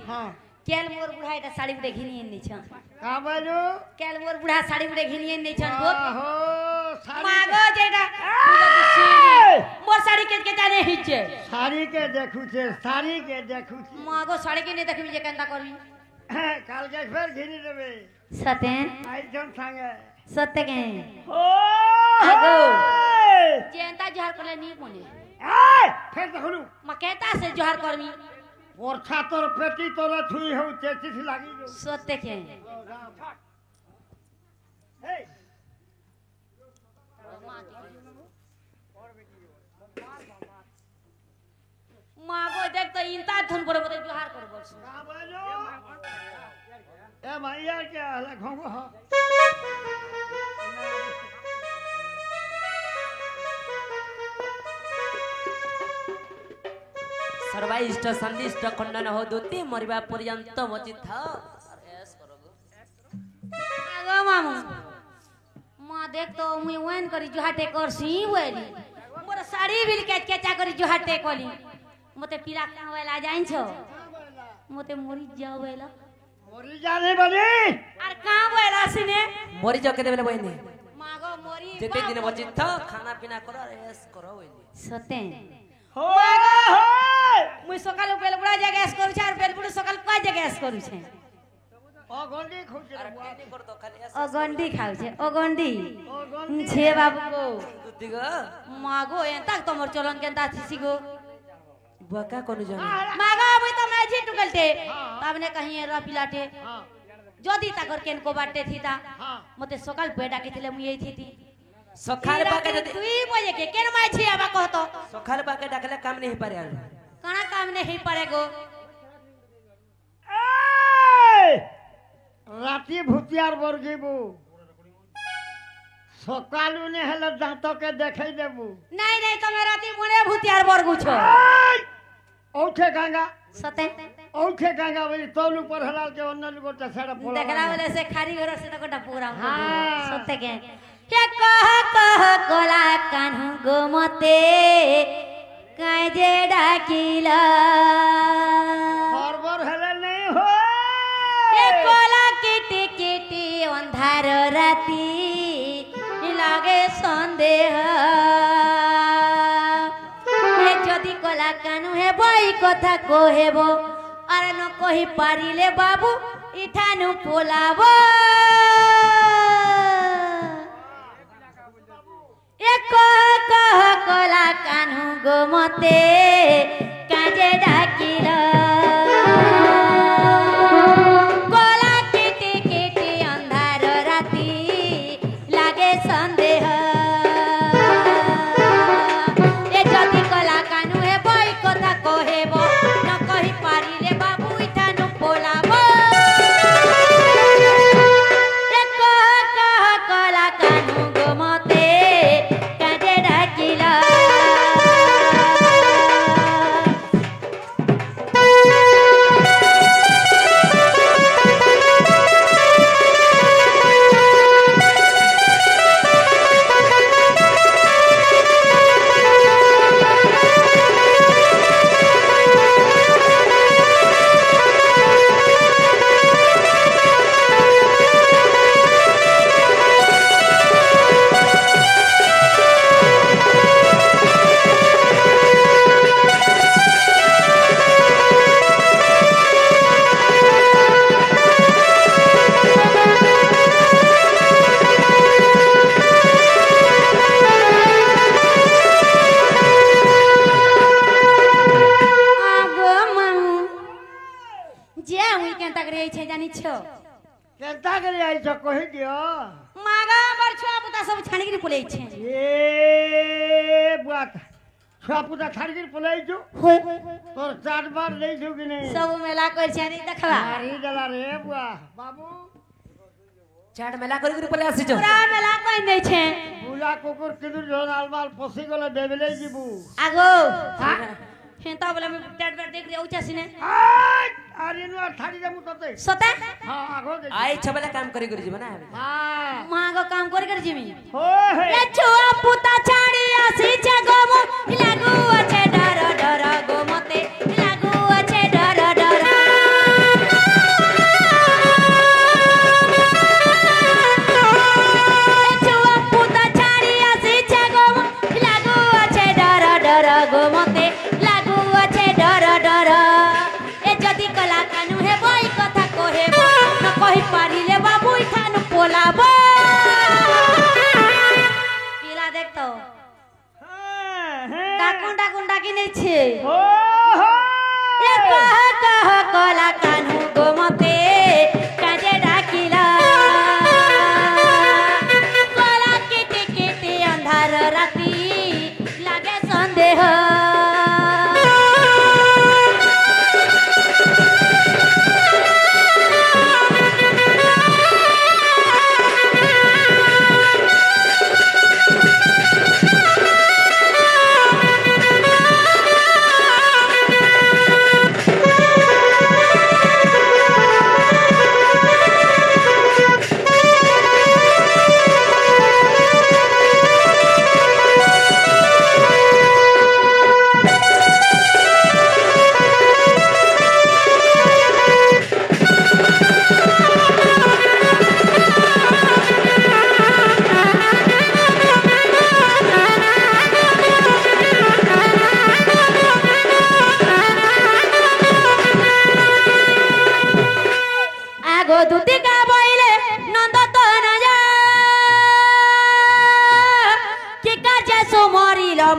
हां केल मोर बुढ़ा एटा साड़ी बुढ़े घिनिए नहीं छन का बोलू केल मोर बुढ़ा साड़ी बुढ़े घिनिए नहीं छन गो हो साड़ी मागो जेटा मोर साड़ी के जाने हिचे साड़ी के देखू छे साड़ी के देखू छे मागो साड़ी के नहीं देखबी जे केंता करबी काल के फिर घिनी देबे सते आई जन संगे सते के हो आगो जेंता जोहार करले नहीं कोने ए फिर देखलू म कहता से जोहार करबी और छातर पेटी तोरा छुई हो चेचिस लागी जो सते के हे मागो देख तो इंता धुन पर बते जोहार करबो का बोलो ए मैया के हला घोंगो हो सर्वाइष्ट संदिष्ट खंडन हो दुति मरिबा पर्यंत मचित एस करोगो आगो मामू मां देख तो मुई वेन करी जोहाटे करसी वेली मोर साड़ी बिल के केचा करी जोहाटे कोली मते पीरा का होएला जाइन छो मते मरी जाओ वेला मोरी जाने बनी आर का वेला सिने मरि जके देबे बहिनी मागो मोरी जेते दिन मचित खाना पीना करो एस करो ओइली सते हो हो मुई सकाल बेल बुढ़ा जगह एस करू छ आर बेल बुढ़ा सकाल का जगह एस करू छ ओ गोंडी खुजे अरे केनी कर दो खाली एस अगंडी खाउ छ अगंडी ओ गोंडी छे बाबू गो दुति गो मागो एता तमर चलन केनता थिसी गो बका कोनु जाने मागा मुई तो मैजी टुकलते ताबने कहीं रा पिलाटे हां जदी ताकर केन को बाटे थी ता हां मते सकाल पेडा केथिले मुई एई थी सखाल बाके जदी तुई बजे के केन माई छी आबा कहतो सखाल बाके डाकले काम नहीं पारे आलू कणा काम नहीं पारे गो ए राती भूतियार बरगीबू सकालू ने हेले दांत के देखै देबू नहीं नहीं तमे राती मुने भूतियार बरगु छो औठे गंगा सते औठे गंगा बोली तोलू पर हलाल के ओनल गोटा छड़ा पोला देखला बोले से खारी घर से तो गोटा पूरा हाँ। सते के कह कोला कान्हू गो मते काजे डाकिला बरबर हेले नहीं हो ए कोला किटी किटी अंधार राती लागे संदेह ए जदी कोला कानू हे बई कथा कहेबो अरे न कहि पारिले बाबू इठानु पोलाबो ए कह कोला कानू गो मते काजे डाकिला कोला किटी किटी अंधार राती लागे संदेह ए जदी कोला कानू हे बई कथा कहेबो न कहि पारिले बाबू इठानु पोलाबो ए कह कोला कानू गो मते काजे डाकिला केनता करे आई छ कहि दियो मागा बर छुआ पुता सब छाणिगिरी पुलै छै ए बात छापुता छाड़गिर पलाई छु होय तोर चार बार नहीं छु कि नहीं सब मेला कर छै नहीं देखला मारी दला रे बुआ बाबू चाट मेला करी करी पले आसी छ पूरा मेला कोई नहीं छै बुला कुकुर किदुर जोन आलमाल पसी गले देबेले जीबू आगो हेंता बोले मैं टेट बेट देख रे ऊंचा सिने अरे नु ठाड़ी दे मुतते सता हां आगो दे आई छबले काम करी करी जीवन हां मागो काम कर जिमी हो हे ए छुआ पुता छाड़ी आसी छ गोमो लागू अच्छे डर डर गो मते लागू अच्छे डर डर बोलाबो पिला देख तो डाकुन डाकुन डाकी नहीं छे ये कह कला कान्हू गो मते काजे डाकिला कला केटे केटे अंधार राती लागे संदेह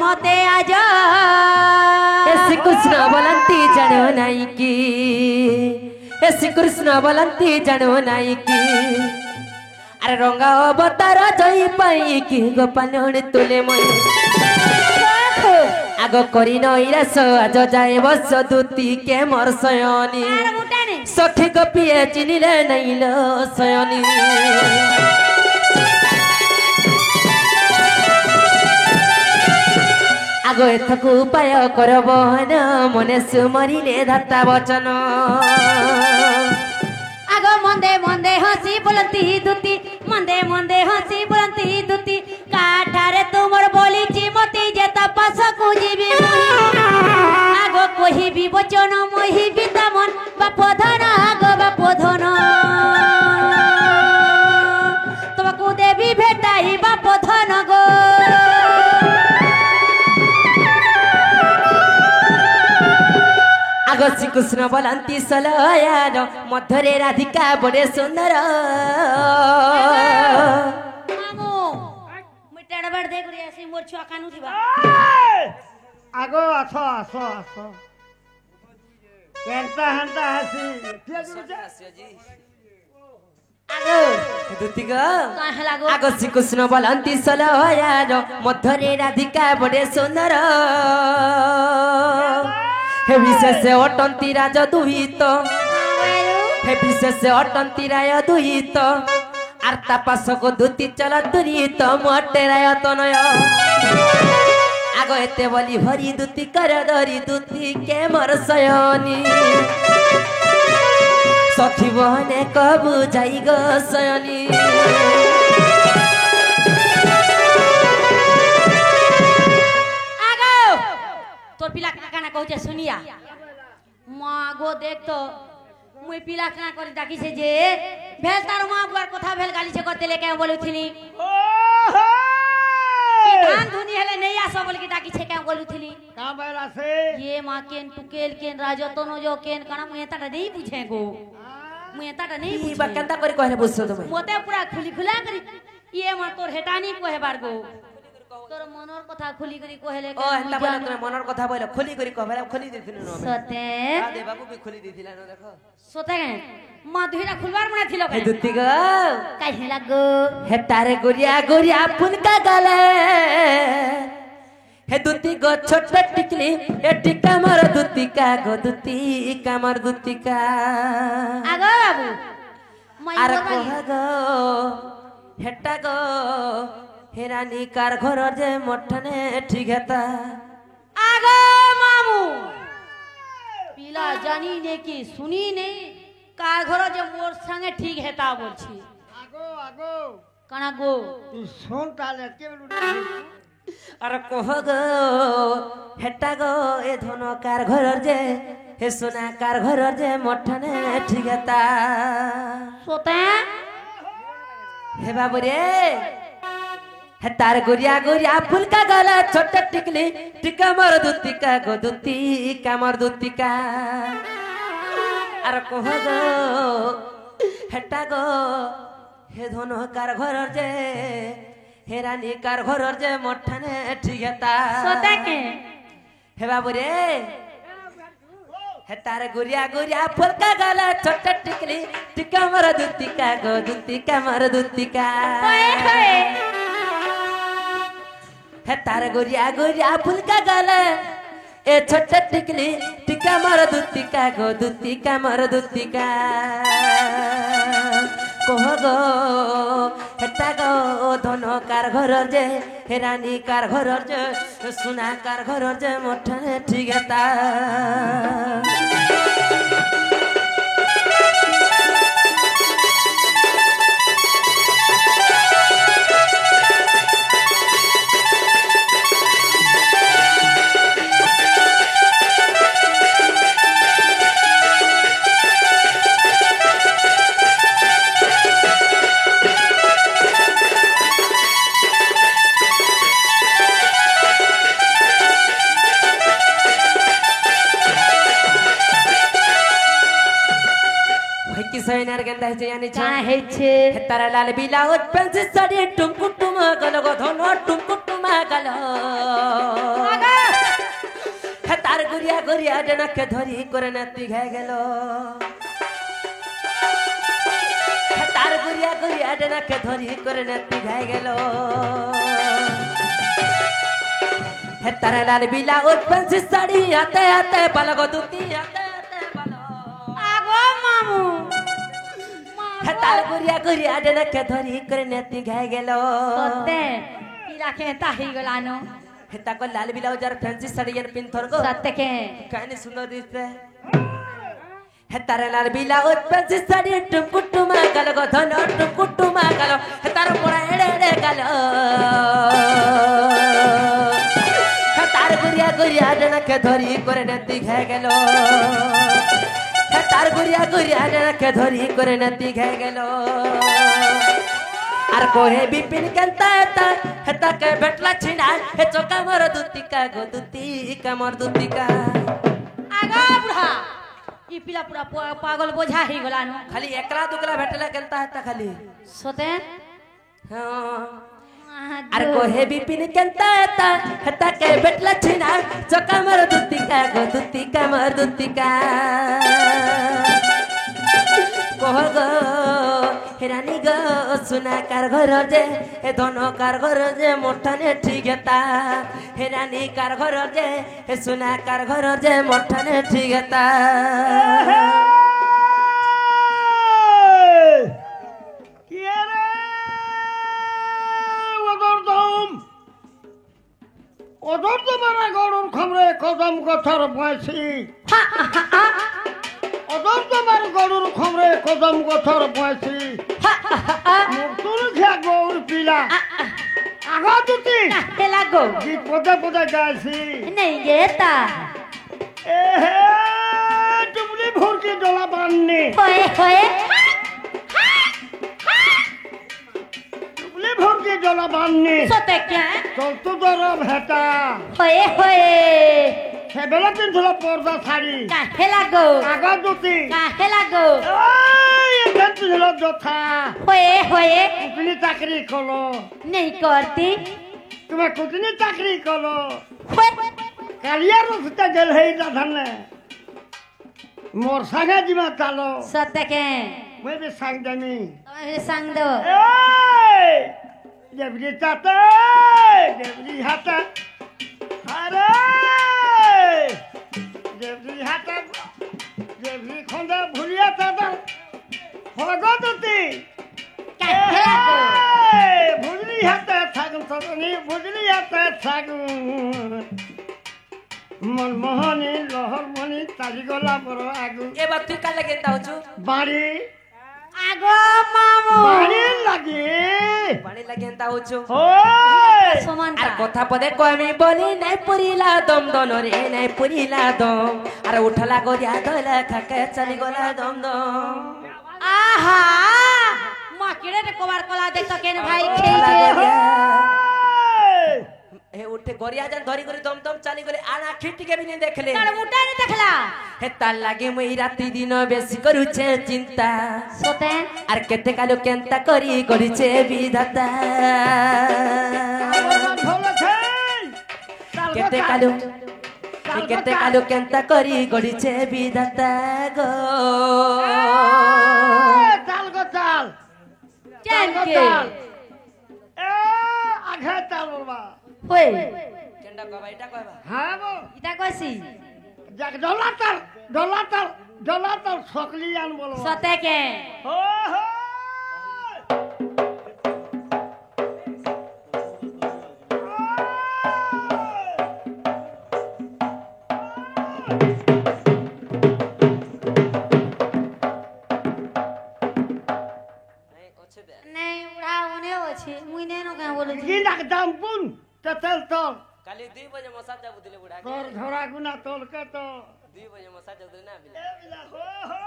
मते आजा ऐसी कृष्ण बोलंती जानो नहीं की ऐसी कृष्ण बोलंती जानो नहीं की अरे रंगा अवतार जई पाई की गोपाल तुले मई आगो करी नईरास आज जाए बस दूती के मोर सयनी सखी गोपिए चिनिले नहीं लो सयनी आगो एथक उपाय करब मने सुमरिले धाता वचन आगो मंदे मंदे हसी बोलती दूती मंदे मंदे हसी बोलती दूती काठारे तुमर बोली चिमती जे तपस को जीवी आगो कोही भी वचन मोही भी तमन बाप धन आगो बाप धन तुमको देवी भेटाई बाप धन गो आगो श्री कृष्ण बोलंती सलयान मधुरे राधिका बड़े सुंदर मामू मिटाड़ बड़ देख रे ऐसे मोर छुआ कानू दिबा आगो आसो आसो आसो केनता हंता हसी किया जुचे आगो दुतिगा काहे लागो आगो श्री कृष्ण बोलंती सलयान मधुरे राधिका बड़े सुंदर हे विशेष अटंती राज दुहित हे विशेष अटंती राय दुहित आर्ता पाशक दूती चल दुरित मटेराय तनय आगो एते बोली भरी दूती कर धरी दूती के मोर सयनी सखी बहने कबू जाई गो सयनी तोर पिला काना कहूचे सुनिया माँ गो देख तो मुई पिला काना करी डाकी से जे भेल तार माँ बुआर कथा भेल गाली से करते लेके बोलुथिनी धान धुनी हेले नहीं आसो बोल के डाकी छे के बोलुथिनी का बैला से ये माँ केन टुकेल केन राजतनो जो केन काना मुए ताटा नहीं पूछे गो मुए ताटा नहीं ई पूछे बकंता करी कहले बुझसो तुम मोते पूरा खुली खुला करी ये माँ तोर हेटानी कोहे बार गो तोर मनर कथा खुली करी कहले ओ हेता बोले तोरे मनर कथा बोले खोली करी कहबे खोली देथिन न सते आ दे बाबू भी खोली देथिला न देखो सोते मधुरा खुलवार मना थिलो हे दुत्ती गो काहे लागो हे तारे गुरिया गुरिया फुलका गले हे दुत्ती गो छोट टिकली ए टिका मोर दुत्ती का गो दुत्ती का मोर दुत्ती का आगो बाबू मैं अरे कह गो हेटा गो हेरानी कार घर जे मठने ठीक हेता आगो मामू पिला जानी ने की सुनी ने कार घर जे मोर संगे ठीक हेता बोलछी आगो आगो कना गो तू सुन ताले के बोलू अरे कह गो हेटा गो ए धन कार घर जे हे सोना कार घर जे मठने ठीक हेता सोते हे बाबू रे हे तार गुरिया गुरिया फुलका गला छोट टिकली टिका मोर दुतिका गो दुतिका मोर दुतिका अरे कह गो हेटा गो হে ধনকার ঘরর যে হে রানীকার ঘরর যে মঠানে ঠিক হেতা সতাকে হে বাবু রে হে তার গুরিয়া গুরিয়া ফুলকা গালা ছোট টিকলি টিকা মর দুতিকা গো দুতিকা মর দুতিকা ওয়ে ওয়ে হে তার গুরিয়া গুরিয়া ফুলকা গালা এ ছোট টিকলি টিকা মর দুতিকা গো দুতিকা মর দুতিকা কহ গো হেটা গো ধনকার ঘরর যে হে রানীকার ঘরর যে সোনাকার ঘরর যে মঠানে ঠিক হেতা সৈনার গেন্দা হয়েছে জানিছ চাহেছে তারা লাল বিলাউট পেন্সি শাড়ি টুমকু টুমা গল গো ধন টুমকু টুমা গল হে তার গুরিয়া গুরিয়া ডেনাকে ধরি করে নাতি ঘাই গেল হে তার গুরিয়া গুরিয়া ডেনাকে ধরি করে নাতি ঘাই গেল হে তারা লাল বিলাউট পেন্সি শাড়ি হাতে হাতে পাল গো দুতি হাতে হাতে পাল আগো মামু তার গুরিয়া গুরিয়া ডেনাকে ধরি করে নেতি ঘাই গেল সতে পিলা খেতা হই গলানো হেতা কো লাল ব্লাউজার ফ্যান্সি শাড়িয়ার পিনথর গো সতকে কানে সুন্দর দিতে হেতার লাল ব্লাউজ ফ্যান্সি শাড়ি টুকুটুমা গল গো ধন টুকুটুমা গল হেতার মোড়া এড়ে এড়ে গল হেতার গুরিয়া গুরিয়া ডেনাকে ধরি করে নেতি ঘাই গেল তার গুরিয়া গুরিয়া ডেনাকে ধরি করে নাতি ঘাই গেল আর কোহে বিপিন কেনতা হেতা হেতাকে ভেটলা ছিনা হে চোকা মর দুতিকা গো দুতিকা মর দুতিকা আগো বুড়া ই পিলা পুরা পাগল বোঝা হই গলানো খালি একলা দুকলা ভেটলা কেনতা হেতা খালি সতে আর কোহে বিপিন কেনতা হেতা হেতাকে ভেটলা ছিনা চোকা মর দুতিকা গো দুতিকা মর দুতিকা কহ গো হেরানি গো সোনাকার ঘর যে হে ধনকার ঘর যে মঠানে ঠিক হেতা হেরানি কার ঘর যে হে সোনাকার ঘর যে মঠানে ঠিক হেতা কি রে ওদর তোমারা গরুর খমরে কদম কথার বয়সী ওদর তোমার গরুর খমরে কদম কথার বয়সী মুক্তুর ঘিয়া গৌর পিলা আগা দুটি লাগো গীত পদে পদে গাইছি নেই গেতা এ হে টুবলি ভরকি ডলা বাননি হয়ে হয়ে টুবলি ভরকি ডলা বাননি সতে কে চলতো দরব হেতা হয়ে হয়ে সেবেলা পিনছিল পর্দা শাড়ি কাহে লাগো আগা দুটি কাহে লাগো এখান ছিল যথা হয়ে হয়ে কুটনি চাকরি করলো নেই করতি তুমি কুটনি চাকরি করলো হয়ে কালিয়ার রসিতে গেল হেই দাধানে মোর সাঙ্গে জিমা চালো সতে কে মই বি সাং জানি তুমি সঙ্গ দো এই দেবরি চাতে দেবরি হাতে আরে দেবরি হাতে দেবরি খন্দা ভুলিয়া চাতে হগদতি কাহে লাগো ভুজলি হাতে থাকুন সদনি ভুজলি হাতে থাকুন মনমোহনী লহরমণি চারিগলা বড় আগু এবার তুই কার লাগে দাওছু বাড়ি আগো মামু বাড়ি লাগে পানি লাগে দাওছু ওই সমান আর কথা পদে কমি বলি নাই পুরিলা দম দনরে নাই পুরিলা দম আর উঠলা গরিয়া দলা খাকে চলি গলা দম দম আহা মা কিরে রে কোবার কলা দেখ তো কেন ভাই উঠলা খেয়ে গরিয়া हे उठे गरिया जन धरी करी दम दम चाली गले आन आखि टिके भी नहीं देखले तार मुटा नहीं देखला हे तार लागे मुई राती दिन बेसी करूछे चिंता सोते आर केते कालो केंता करी करिछे विधाता केते कालो केंता करी करिछे विधाता गो चाल गो चाल चल के ए आघे चाल बाबा होय केंडा कहबा इटा कहबा हां गो इटा कसी जाक डोला तर सकली जान बोलबा सोते के हो हो नहीं ओछे बे नहीं उड़ा उने होछे मुई ने न का बोलु छी गिनाक दाम पुन तेल तल काली 2 बजे मसाज जाबु दिले बुढ़ा के तोर झोरा गुना तोल के तो 2 बजे मसाज जाबु दिले ना बिला ए बिला हो हो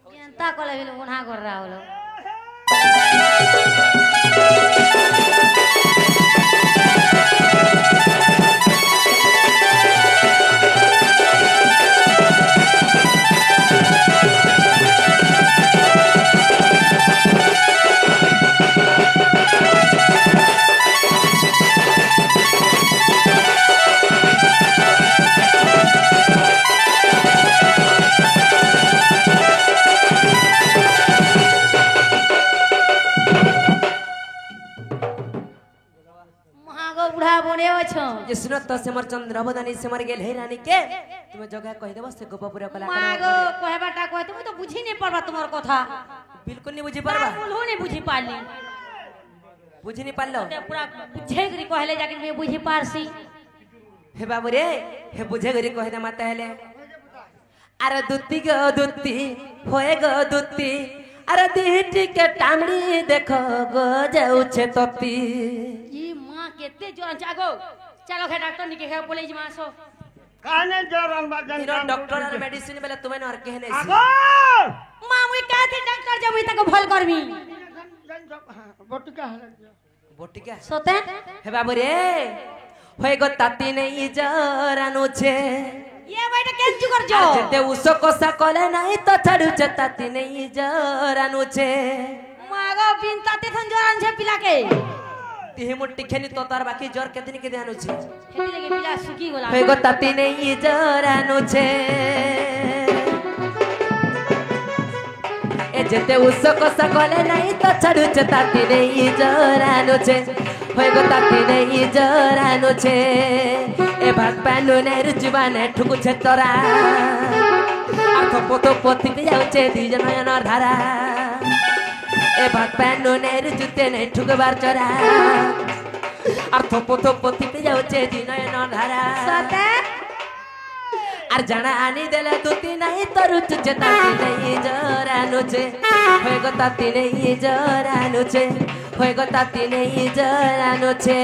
केंता कले बिल उन्हा कर रहा होलो महागो बुढ़ा बने अछो ये सुनत तो से मोर चंद्रबदनी से मर गेल हे रानी के तुम जगह कह देबो से गोप पूरा कला मागो कहबाटा कहते मु तो बुझी नहीं पड़बा तुम्हार कथा बिल्कुल नहीं बुझी परबा बोलहो नहीं बुझी पाली बुझी नहीं पालो ते पूरा बुझे करी कहले जाके मैं बुझी पारसी हे बाबू रे हे बुझे गरी कह दे माता हेले अरे दुत्ती गो दुत्ती होए गो दुत्ती अरे दीटी के टामड़ी देखो गो जाउछे तती ई मां केते जोर जागो चलो खे डॉक्टर निके खे बोले जी मां सो काने जोरन बाजन तीनो डॉक्टर और मेडिसिन बेला तुम्हें और कहने सी आगो मां मुई कहते डॉक्टर जब तक भल करमी बटका हल बोटी क्या सोते हे बाबू रे होए गो ताती नहीं जरानु छे ये बेटा केन चुकर जो जेते उसो कोसा कोले नहीं तो छाड़ू छे ताती नहीं जरानु छे मागो बिन ताते थन जोरान छे पिला के तिहे मुट्ठी खेनी तो तार बाकी जोर के दिन के देनु छे हेती लगे पिला सुकी गोला होए गो ताती नहीं जरानु छे ए जेते उसो कोसा कोले नहीं तो छाड़ू छे ताती नहीं जरानु छे होए गो ताती नहीं जरानु छे ए भात पानु ने रुजुबाने ठुकु छे तोरा आथ पोतो पोथी पे जाउछे दिजन नयनर धारा ए भात पानु ने रुजुते ने ठुकबार चोरा आथ पोतो पोथी पे जाउछे दिजन नयनर धारा सोते आर जाना आनी देले दुती नहीं तो रुच छे ताती नहीं जरानु छे होय गो ताती नहीं जरानु छे होय गो ताती नहीं जरानु छे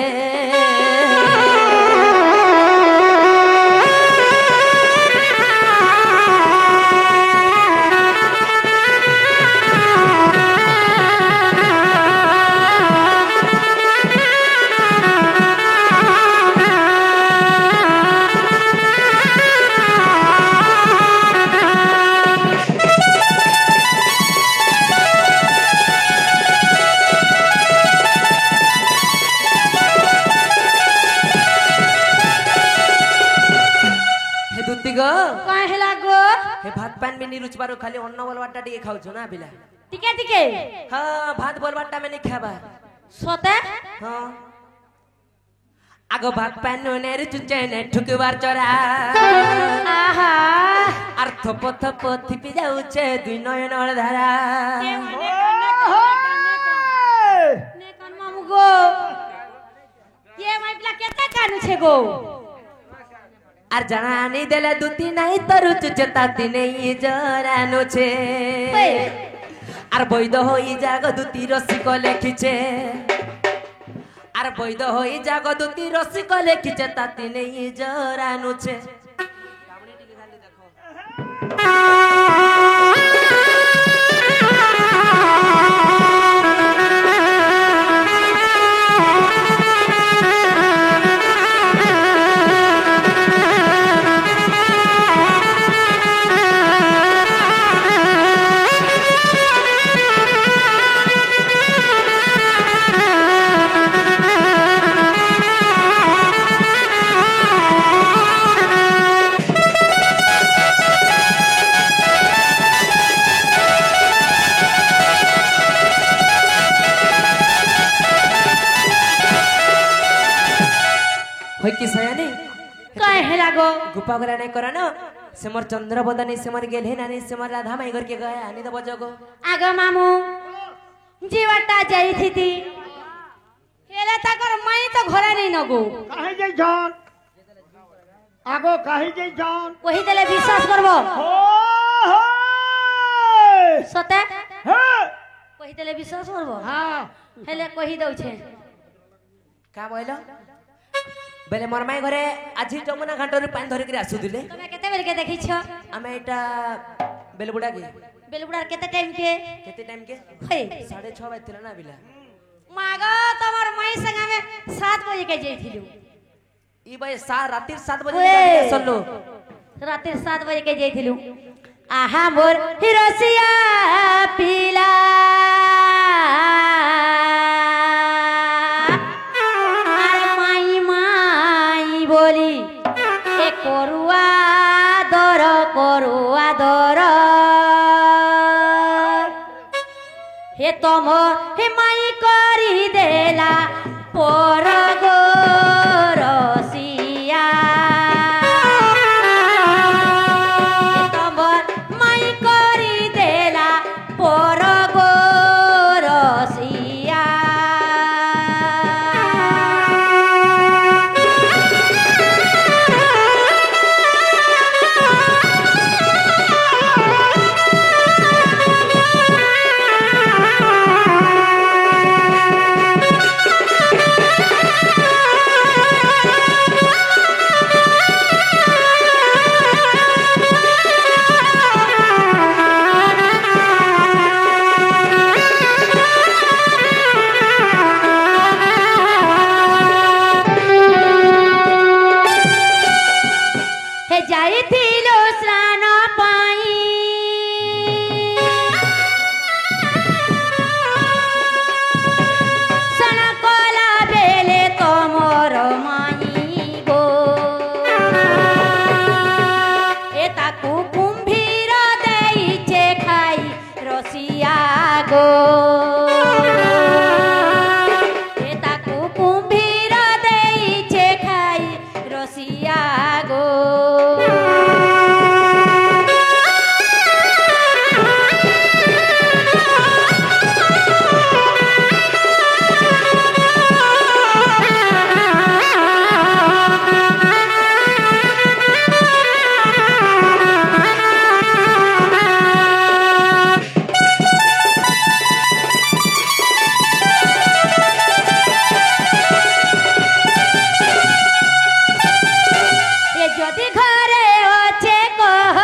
काहे लागो हे भात पान में नहीं रुच बारो खाली अन्न बोलवाटा टिके खाउ छ ना बिला टिके टिके हां भात बोलवाटा में नहीं खाबा सोते हां आगो भात पान ने रुचुचे ने ठुकबार चोरा आहा आर थप थप थिपि जाउछे दुई नयनर धारा ने कन मामू गो ये माई पिला केते कानु छे गो आर जानी देले दुती नहीं तो रुचुचे ताती नहीं जरानु छे आर बैद होई जाग दुती रसिक लेखिछे आर बैद होई जाग दुती रसिक लेखिछे ताती नहीं जरानु छे হই কি সয়ানি कहे हेला गो गुपा घरे नहीं करा ना से मोर चंद्र बदनी से मोर गेल है नानी से मोर राधा माई घर के गए आनी तो बजगो आगो मामू जीवटा जाई थी हेला ताकर माई तो घरे नहीं नगो काहे जाई जान आगो काहे जाई जान वही देले विश्वास करबो हो हो सते हे वही देले विश्वास करबो हां हेले कहि दउ छे का बोलो बेले मोर माई घरे आज जमुना घाटरे पानी धरि के आसु दिले तमे केते बेल के देखि छ हमें एटा बेलबुड़ा के बेलबुड़ार केते टाइम के केते टाइम के हे 6:30 बजतिला ना बिला मागो तमर माई संग में 7 बजे के जइथिलु ई भाई रातिर 7 बजे ओए। निकल सल्लो रात 7 बजे के जइथिलु आहा मोर हिरसिया पीला अरे माई माई बोली ए करुआ दर हे तम हे माई करी देला पर गो रसिया हे तमर माई करी देला पर गो रसिया हे जाइथिलो स्नान पाई सन कला बेले तमर माई गो ए ताकू कुंभीर देइचे खाई रसिया गो ए ताकू कुंभीर देइचे खाई रसिया गो ए जदि घरे अछे कह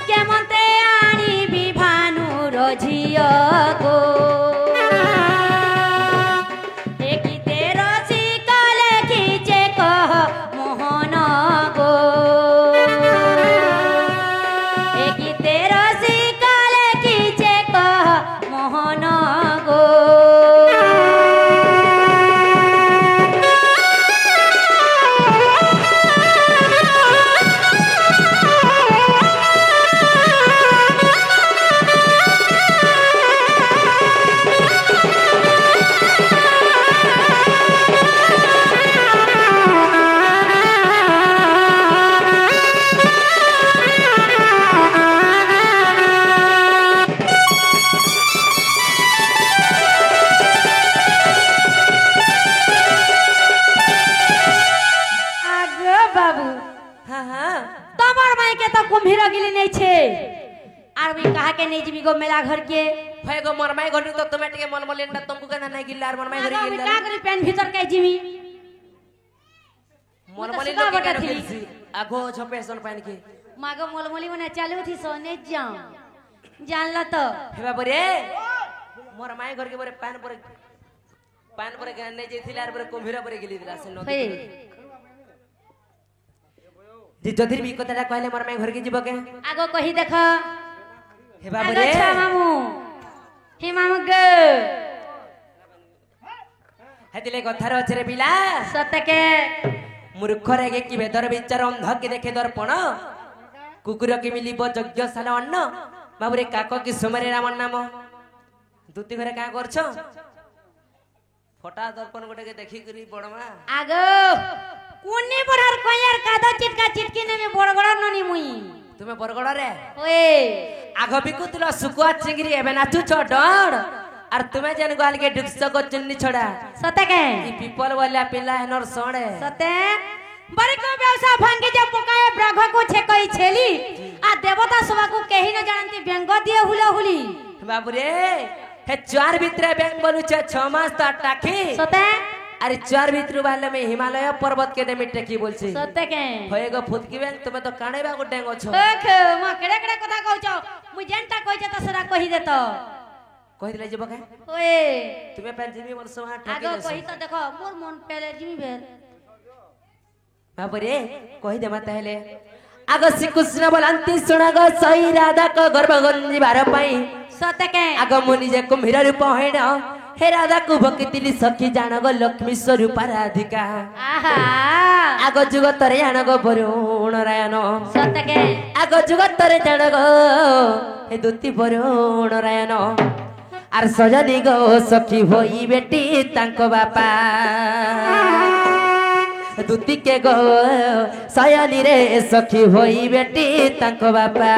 केमते आनिबि भानुर झियो गो ए गीते रसी कले खींचे कह मोहन गो ए गीते रसी कले खींचे कह मोहन गो आगे बाबू हां हां तमर माई के तो कुम्भीर गिली नहीं छे आर मैं कहा के नहीं जीवी गो मेला घर के होय गो मोर माई घरे तो टमाटर के मलमलेंडा तुमको कहना नहीं गिल्ला मोर माई घरे आगो मैं गिल्ला का करी पेन भीतर के जीवी मलमली सुधा लोग बटा के थी। खेलसी आगो झपे सन पानी के मागो मोलमोली मने चालू थी सोने जाऊं जान ल तो हेबा बरे मोर माई घर के बरे पान पर के नहीं जेथिला आर बरे कुंभीरा पर गिली दिला से नदी हे जी जदिर भी कथाटा कहले मोर माई घर के जीव के आगो कही देख हेबा आगो बरे छा मामू हे मामू ग हेतिले कथार अछरे पिला सत्य के मूर्ख रे कि बेदर विचार अंध के देखे दर्पण कुकुर के मिलिब यज्ञशाला अन्न बाबुरे काक कि सुमरे राम नाम दूती घरे का करछ ফটা দর্পণ গোটে দেখি করি বড়মা আগো কোনে বড়ার কয়ার কাদা চিটকা চিটকি নেমে বড় বড় ননি মুই তুমি বরগড় রে ওয়ে আগ বিকুতিল শুকুয়া চিংড়ি এবে নাচুছ ডর আর তুমি যেন গালকে ডুকছ করছনি ছড়া সতে কে ই পিপল वाला पिला हेनर सोड़े सते बड़े को व्यवसाय भांगे जब पकाए ब्राह्मण को छेकई छेली आ देवता सभा को कहीं न जानती व्यंग दिए हुला हुली बाबू रे हे चार भितरे बैंक बोलू छे 6 मास ता टाकी सते अरे चार भितरु वाले में हिमालय पर्वत के देमी टेकी बोलছি सते के होएगो फुदकी बैंक तुमे तो काणेबा को डेंगो छो देख म केड़े केड़े कथा कहौ छ मु जेंटा कहै छ त सरा कहि देत कहि दिले जेबो के ओए तुमे पेन जिमी मन समा ठकी आगो देसो कहि त देखो मोर मन पेले जिमी भेल बाबू रे कहि देमा ताहेले आग श्री कृष्ण बोलंती सुना गो सई राधा को गर्भ गंजी बार पाई सते के आग मुनि जे कुम्भीर रूप हेण हे राधा को भक्तिली सखी जान गो लक्ष्मी स्वरूप राधिका आहा आग जुगत रे जान गो वरुण रायन सते के आग जुगत रे जान गो हे दूती वरुण रायन आर सजनी गो सखी होई बेटी तांको बापा दूती के गो सयानी रे सखी होई बेटी तांको बापा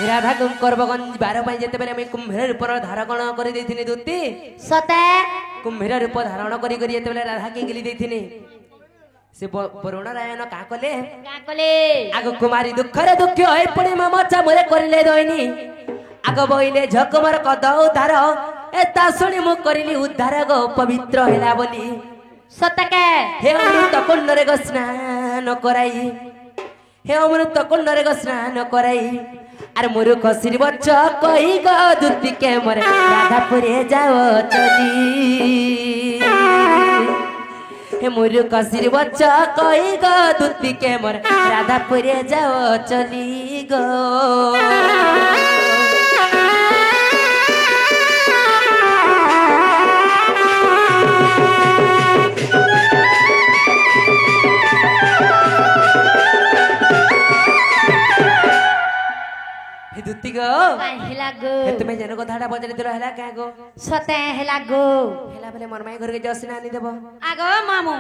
राधा करबगंज बार पाई जेते बेले मैं कुंभीर रूप धारण करि देथिनी दूती सते कुंभीर रूप धारण करि करि जेते बेले राधा के गेली देथिनी से वरुण रायन का कले का कले आग कुमारी दुखरे दुख होय पड़ी ममचा मोरे करले दोइनी आग बइले झकमर कद उद्धार एता सुनी मु करिली उद्धार गो पवित्र हेला बोली सते के हे अमृत कुंडरे गो स्नान कराई हे अमृत कुंडरे गो स्नान कराई अरे मोर कसिर बच्च कही गो दूती के मोरे राधापुरे जाओ चली हे मोर कसिर बच्च कही गो दूती के मोरे राधापुरे जाओ चली गो दूती गो हेला गो तुम्हें जन को धाड़ा बजरे दिलो हेला क्या गो सते हेला गो हेला बोले मोर माई घर के जसना आनी देबो आगो मामू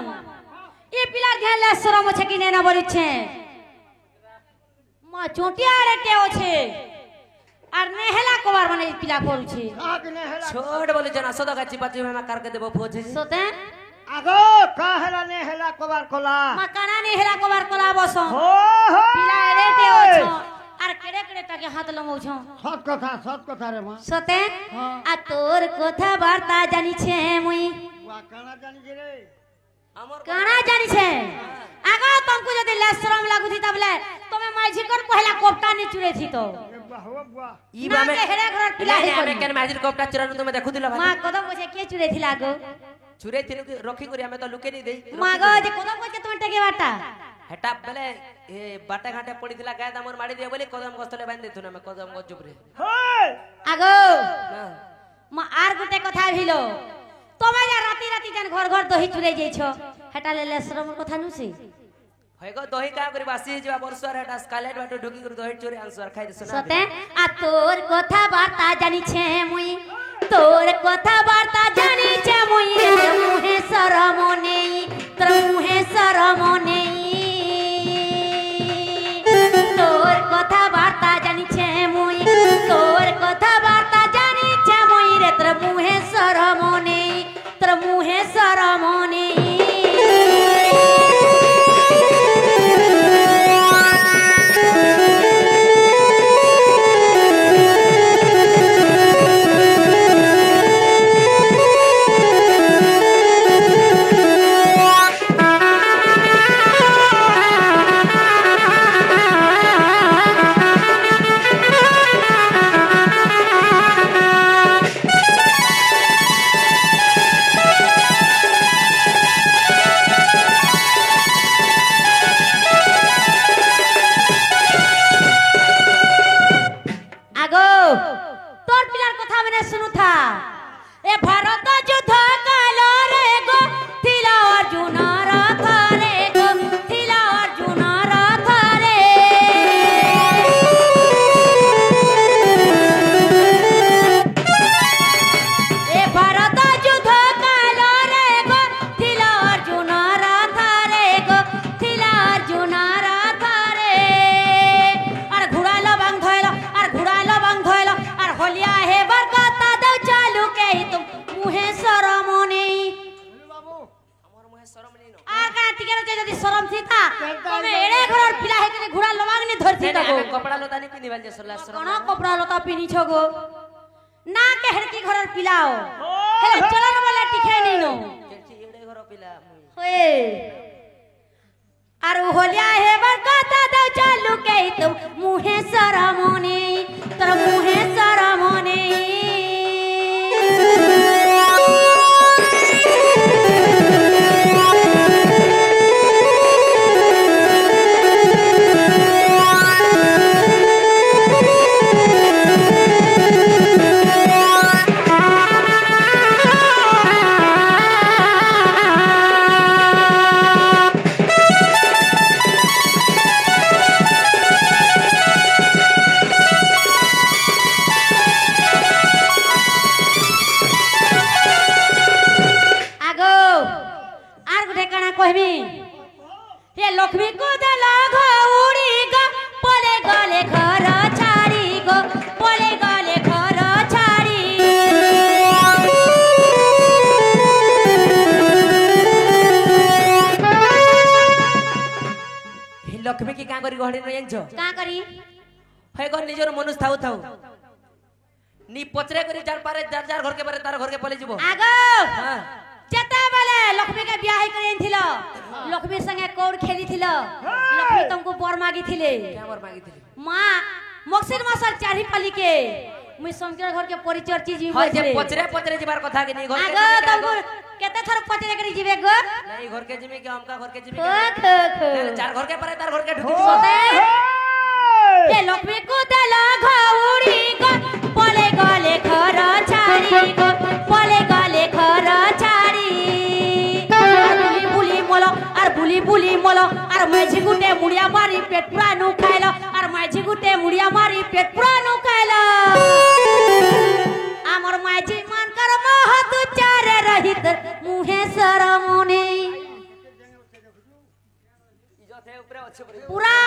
ये पिलार ध्यान ले शरम छे कि नेना बड़ी छे मा चोटिया रे टेओ छे আর নেহেলা কবার মানে পিলা করুছি आग ने हेला छोड़ बोले जना सदा का चिपाची में करके देबो फोजे সতে आगो का हेला ने हेला कबार कोला মা কানা নেহেলা কবার কলা বস हो हो পিলা রে টেओ ছ আর কেড়ে কেড়ে তাকে হাত লমৌ ছ सत कथा रे मां সতে আ তোর কথা বার্তা জানিছে মুই वा काना जानी जे रे हमर কানা জানিছে আগা তমকু যদি লেশরম লাগুছি তাবলে তুমি মাঝি কোন পহলা কোপটা নি চুরেছি তো बुआ हो बुआ ई না बामे কে হেরে ঘর পিলা হে আমি কেন মাজির কোপটা চুরানো তুমি দেখু দিলা মা কদম বসে কে চুরেছিলা গো চুরে তিনু রখি করি আমি তো লুকে নি দেই মা গো যে কদম বসে তুমি টেকে বাটা হেটা বেলে এ বাটা ঘাটে পড়ি দিলা গায় দামর মারি দিয়ে বলি কদম গস্তলে বাঁধি দেতুন আমি কদম গজ উপরে हे আগো না মা আর গোটে কথা ভিল তোমে যা রাতি রাতি জান ঘর ঘর দহি চুরে যাইছ হেটা লেলে শ্রম কথা নুছি হয়গো দহি কা করি বাসি যাবা বর্ষার হেটা স্কালেট বাটো ঢুকি করে দহি চুরে আনসার খাই দিছ না সতে আ তোর কথা বার্তা জানিছে মুই তোর কথা বার্তা জানিছে মুই তোর মুহে শরম নেই তোর মুহে শরম নেই তোর কথা বার্তা জানিছে মুই তোর কথা বার্তা জানিছে মুই রে তোর মুহে শরম নেই তোর মুহে শরম নেই ए भारत युद्ध काल रे गो थिला अर्जुन रथ रे गो थिला अर्जुन रथ रे ए भारत युद्ध काल रे गो थिला अर्जुन रथ रे गो थिला अर्जुन रथ रे আর ঘুরাইলো বাং ধইলো আর ঘুরাইলো বাং ধইলো আর হলিয়া হেবার কথা দাও চালু কে তুম মুহে শরম নেই বাবু আমার মুহে শরম নেই ন আর কানা টিকের যদি শরম থিতা তুমি এড়ে ঘরর পিলা হেতে ঘুরা লবাগনি ধরছি না গো কপড়া লতা নি পিনিবাল যে সরলা শরম কোন কপড়া লতা পিনিছ গো না কে হেরকি ঘরর পিলাও হেলে চলন বলে টিখাই নেই নো কেছি এড়ে ঘর পিলা মুই ওয়ে আর হলিয়া হেবার কথা দাও চালু কে তুম মুহে শরম নেই তোর মুহে শরম নেই আগো আর গুটে কানা কইবি হে লক্ষ্মী কো দেলা ঘউড়ি গো পলে গলে ঘর ছাড়ি গো পলে গলে ঘর ছাড়ি হে লক্ষ্মী কি কা করি গহড়ি ন জানছো কা করি হয় গো নিজর মনুষ থাউ থাউ নি পচরে করি যার পারে যার যার ঘরকে পারে তার ঘরকে পলে যাব আগো হ্যাঁ যেতে বেলে লক্ষ্মী কে বিয়া হই করে এনথিল লক্ষ্মীর সঙ্গে কৌড় খেলিছিল লক্ষ্মী তুমকু বর মাগিছিলে কে আমার মাগিଥିଲି মা মকসিদ মাসার চারি পালিকে মুই শঙ্কর ঘরকে পরিচর্চি জি হয় যে বলছিলে পচরে পচরে যাবার কথা কি নি ঘরকে আগো তুমকু কেতে থর পচরে করে জিবে গো নাই ঘরকে জিমি কি আমকা ঘরকে জিমি খো খো খো যার ঘরকে পারে তার ঘরকে ঢুকি সতে হে লক্ষ্মী কো দেলা ঘউড়ি গো পলে গলে ঘর ছাড়ি গো পলে গলে ঘর ছাড়ি আর বুলি বুলি মলো আর বুলি বুলি মলো আর মাঝি গুটে মুড়িয়া মারি পেট পুরা নু খাইলো আর মাঝি গুটে মুড়িয়া মারি পেট পুরা নু খাইলো আমার মাঝি মান কর মহৎ চারে রহিত মুহে শরম নেই ইজত হে উপরে আছে পরে পুরা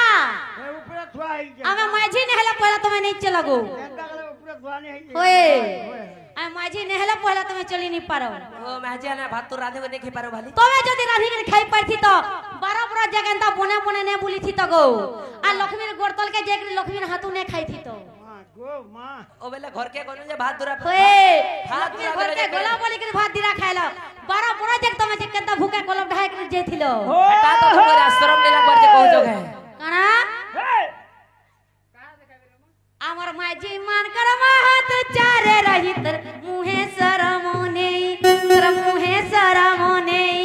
এ উপরে থুয়া হই যায় আমি মাঝি নেহলা পয়লা তুমি নেই চলাগো কেনটা গলে উপরে থুয়া নেই হই ওয়ে আমি মাঝি নেহলা পয়লা তুমি চলি নি পারো ও মাঝিয়া না ভাত তো রাধে নে খেই পারো ভালি তুমি যদি রাধি করে খাই পাইছি তো 12 বড় জায়গাটা বনে বনে নে বুলিছি তো গো আর লক্ষ্মীর গোড়তল কে যে লক্ষ্মীর হাতু নে খাইছি তো মা গো মা ও বেলা ঘরকে কোন যে ভাত দুরা ওয়ে ভাত লক্ষ্মীর দুরা ঘরকে গোলা বলি করে ভাত দিরা খাইলো 12 বড় জায়গা তুমি যে কেনটা ভুকে কলম ঢাই করে যেছিল এটা তো তোমার আশ্রম নে লাগবার যে কহ জগে কানা হে আমার মাঝি মান কর মহৎ চারে রহিত মুহে শরম নেই তোর মুহে শরম নেই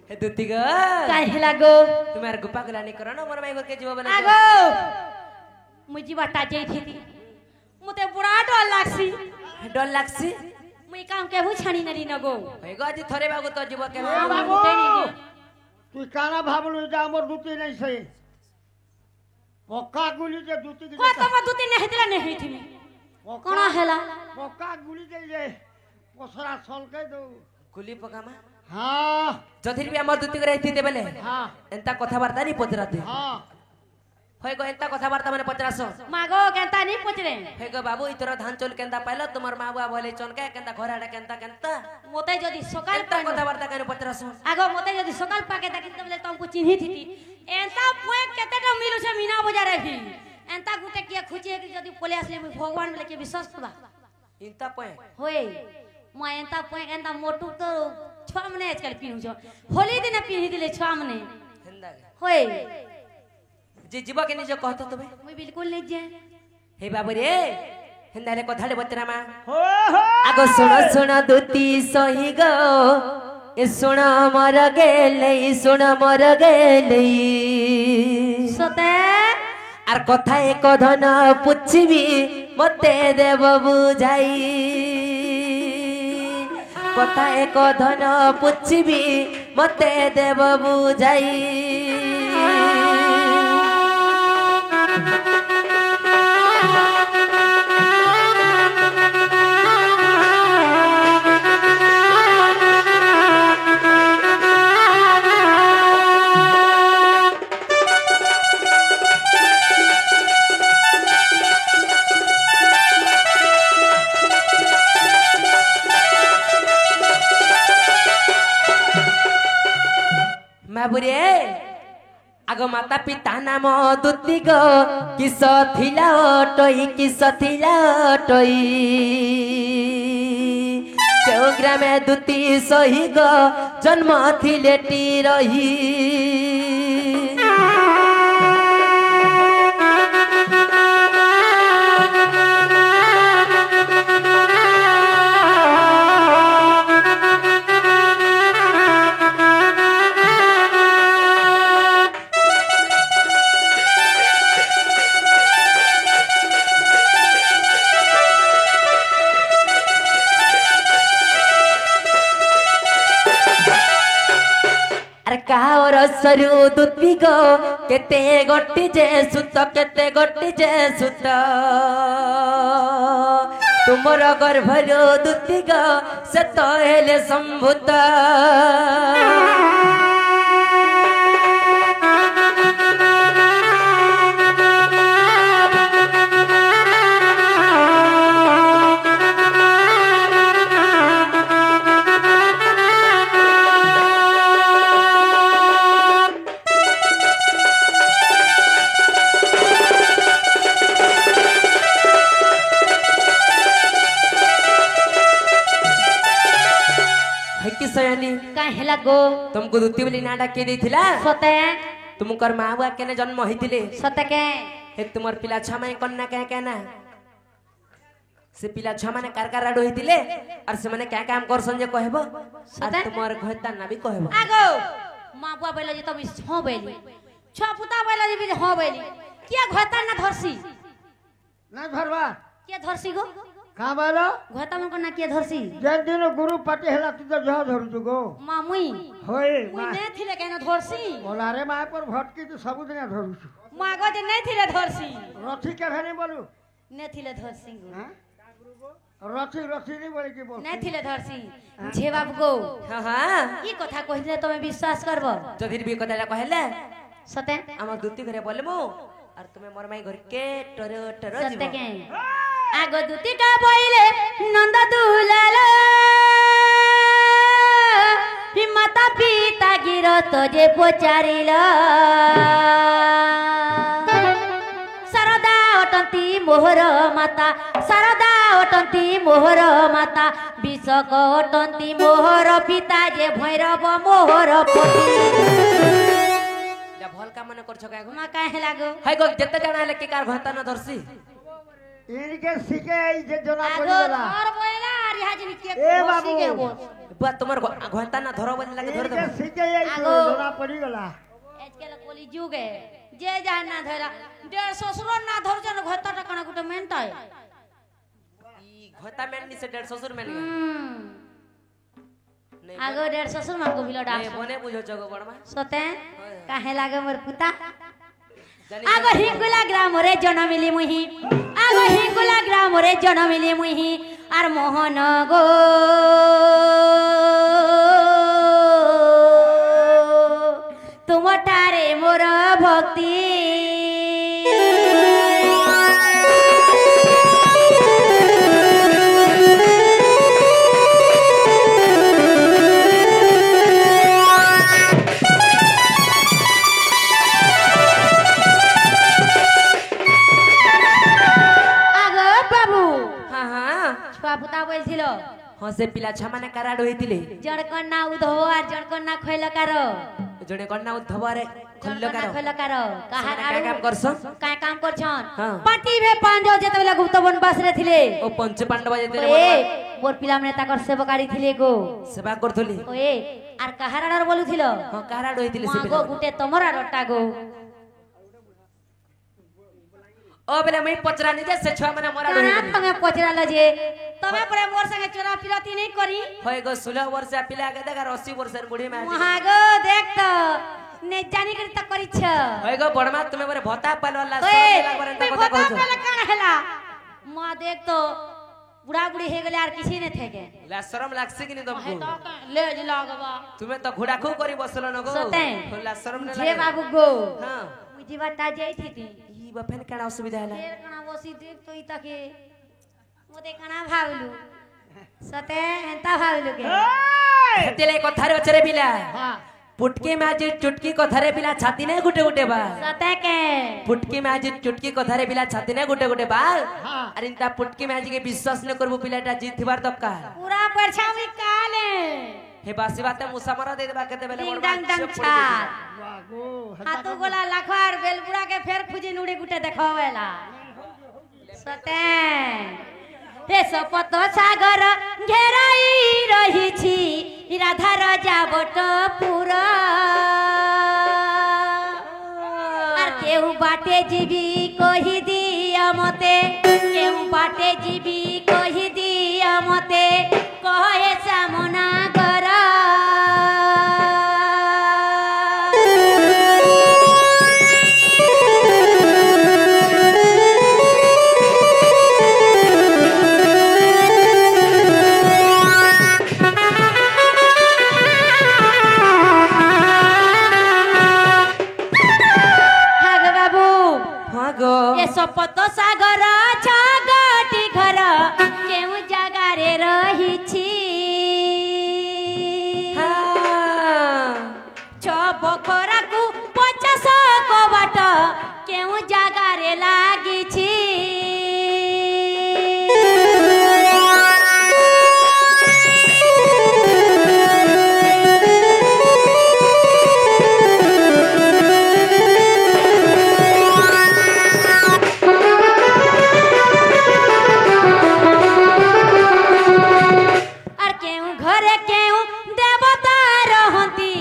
হে দুতি গো কাই হেলা গো তুমি আর গুপা গুলানি করো না মোর ভাই ঘরকে জীব বলে আগো মুই জিবাটা যাইছিলি মতে বুড়া ডর লাগছি ডর লাগছি মুই কাম কেবু ছানি নারি ন গো হই গো আজি থরে বাবু তো জীব কেন বাবু। মুতে নি গো তুই কানা ভাবলু যে আমার দুটি নাই সে পক্কা গুলি যে দুটি কো তোমার দুতি নেহিতলা নেহিতিমি কোন হেলা পক্কা গুলি যে যে পসরা সলকে দো গুলি পকামা হ্যাঁ যদির বি আমার দুতি করে আইতে বেলে হ্যাঁ এন্তা কথাবার্তা নি পচরাতে হ্যাঁ হই গো এন্তা কথাবার্তা মানে পচরাছো মাগো কেনতা নি পচরে হই গো বাবু ইতর ধান চল কেনতা পাইলো তোমার মা বুয়া বলে চনকে কেনতা ঘরাড়া কেনতা কেনতা মতে যদি সকাল এন্তা কথাবার্তা কেন পচরাছো আগো মতে যদি সকাল পাকে দেখি তবে তুমকু চিনহি থিতি এন্তা পুয়ে কেতেটা মিলুছে মিনা বাজারে ভি एंता गुटे किया खुची है कि जदी पले असले मुई भगवान बोले के विश्वास करबा इंता पय होए मैं एंता पय एंता मोटू तो छवा मने आजकल पिनु छ होली दिन पिहि दिले छवा मने हेंदा होए जे जीवा के निज कहत तबे मुई बिल्कुल नहीं जे हे बाबू रे हेंदा रे कथाले बचरा मा हो हो आगो सुन दुती सही गो ए सुन मर गेले सते আর কথায় কধন পুছিবি মতে দেব বুঝাই কথায় কধন পুছিবি মতে দেব বুঝাই बाबुरे आगो माता पिता नाम दुती गो किस थिला अटई केउ ग्रामे दुती सही गो जन्म थिले टी रही सरू दुती गो केते गोटी जे सुत तुमर गर्भरो दुती गो से तो हेले संभूत काहे लागो तुमको दुती बोली ना डाके देथिला सते तुमकर माँ बुआ केने जन्म होइतिले सते के हे तुमर पिला छमाय कन्ना के ना से पिला छमाने कार राडो होइतिले और से माने क्या काम करसन जे कहबो और तुमर घरता ना भी कहबो आगो माँ बुआ बोले जे तुम हो बेली छ पुता बोले जे भी हो बेली किया घरता ना धरसी ना धरवा किया धरसी गो का बालो घरता मन को ना किया धरसी जन दिन गुरु पटे हेला तू तो जह धरु गो मामुई होय मुई ने थिले केना धरसी बोला रे माय पर भटकी तो सब दिन धरु मागो जे नहीं थिले धरसी रथी के भने बोलू ने थिले धरसी गो हां रथी नहीं बोले की बोल नहीं थिले धरसी झे बाबू गो हां हां ई कथा कहिले तमे विश्वास करबो जदिर भी कथा कहले सते हम दुती घरे बोलमु और तुमे मोर माई घर के टरो सते के आगो दुती का बोइले नंद दुलाल माता पिता गिरो तो जे पचारिल शारदा अटंती मोहर माता शारदा अटंती मोहर माता विषक अटंती मोहर पिता जे भैरव मोहर पति जा भल का मन कर छका मा काहे लागो हाय गो जत्ते जाना ले के कार घता न धरसी इनके सिके आई जे जना आगो पड़ीला और बोइला रिहाजनी के ए बाबू के गो बा तुमर घता न धरो बन लागे धर इनके दे सिके आई आगो। जना पड़ीला आजकल कोली जुग है जे जहाँ ना धरा डेढ़ ससुर ना धर जन घरता टकना गुटे मेनता है ई घता मेन से 150 ससुर मेन नहीं आगो डेढ़ ससुर मान को बिलो डाक नहीं बने बुझो जगो बड़मा सोते काहे लागे मोर पुता जानी आगो हिंगुला ग्राम रे जनमिली मुही आगो हिंगुला ग्राम रे जनमिली मुही आर मोहन गो तुमटारे मोर भक्ति हाँ से पिला छा माने काराड होइतिले जड़कर ना उधो और जड़कर ना खैलकार जणे कन्ना उद्धवारे खल्लकार खैलकार का काम करसन काय काम करछन हाँ। पाटी भे पांजो जेतेबेला गुप्त बनवास रे थिले ओ पंच पांडव जेते ओए मोर पिला मने ताकर सेवकारी थिले गो सेवा करथली ओए आर कहाराडर बोलुथिलो हाँ काराड होइतिले से मागो गुटे तमरा रट्टा गो ओ बेले मैं पचरानी जे से छुआ माने मरा काना होइतिले तमे पचराल जे तमे परे मोर संगे चोरा फिरती नहीं करी होय गो 16 वर्ष पिला के देखा 80 वर्षर बुढ़ी में महागो देख तो ने जानी करी त करी छ होय गो बड़मा तुमे बरे भता पालवाला ओए सब ते कथा भोता कहू पहले कान हेला मां देख तो बुढ़ा बुढ़ी हे गेले यार किसी ने थे के ला शरम लागसे कि नहीं तुमको ले लगवा तुम्हें तो घोड़ा खू करी बसलो न गो सते ला शरम न जे बाबू गो हां मुझे बता जाई थी ई बफेन काना असुविधा हला फेर कना बसी देख तो इता के मोते कना भावलु सते एंता भावलु के हेतेले कथारे अचरे पिला हां पुटकी में आज चुटकी कथारे पिला छाती ने गुटे गुटे बा सते के पुटकी में आज चुटकी कथारे पिला छाती ने गुटे गुटे बा हाँ। अरे इंता पुटकी में आज के विश्वास न करबो पिलाटा जीत थिबार तक का पूरा परछावी काले हे बासी बात मुसा मारा दे देबा केते बेले डिंग डंग डंग छात वाह गो हाथू गोला लखवार बेलपुरा के फेर खुजी नुड़ी गुटे देखावेला सते हे सपत सागर घेराई रही छी राधार जाबट पुरा आर केहू बाटे जीवी कहि दिया मते केहू बाटे जीवी कहि दिया मते कहे सामना करा हां गो ए सपत सागर छगटी घर केउ जगारे रहिछि हां छ बखराकु 50 कबाट केउ जगारे लागिछि আর কেউ ঘরে কেউ দেবতা রহন্তি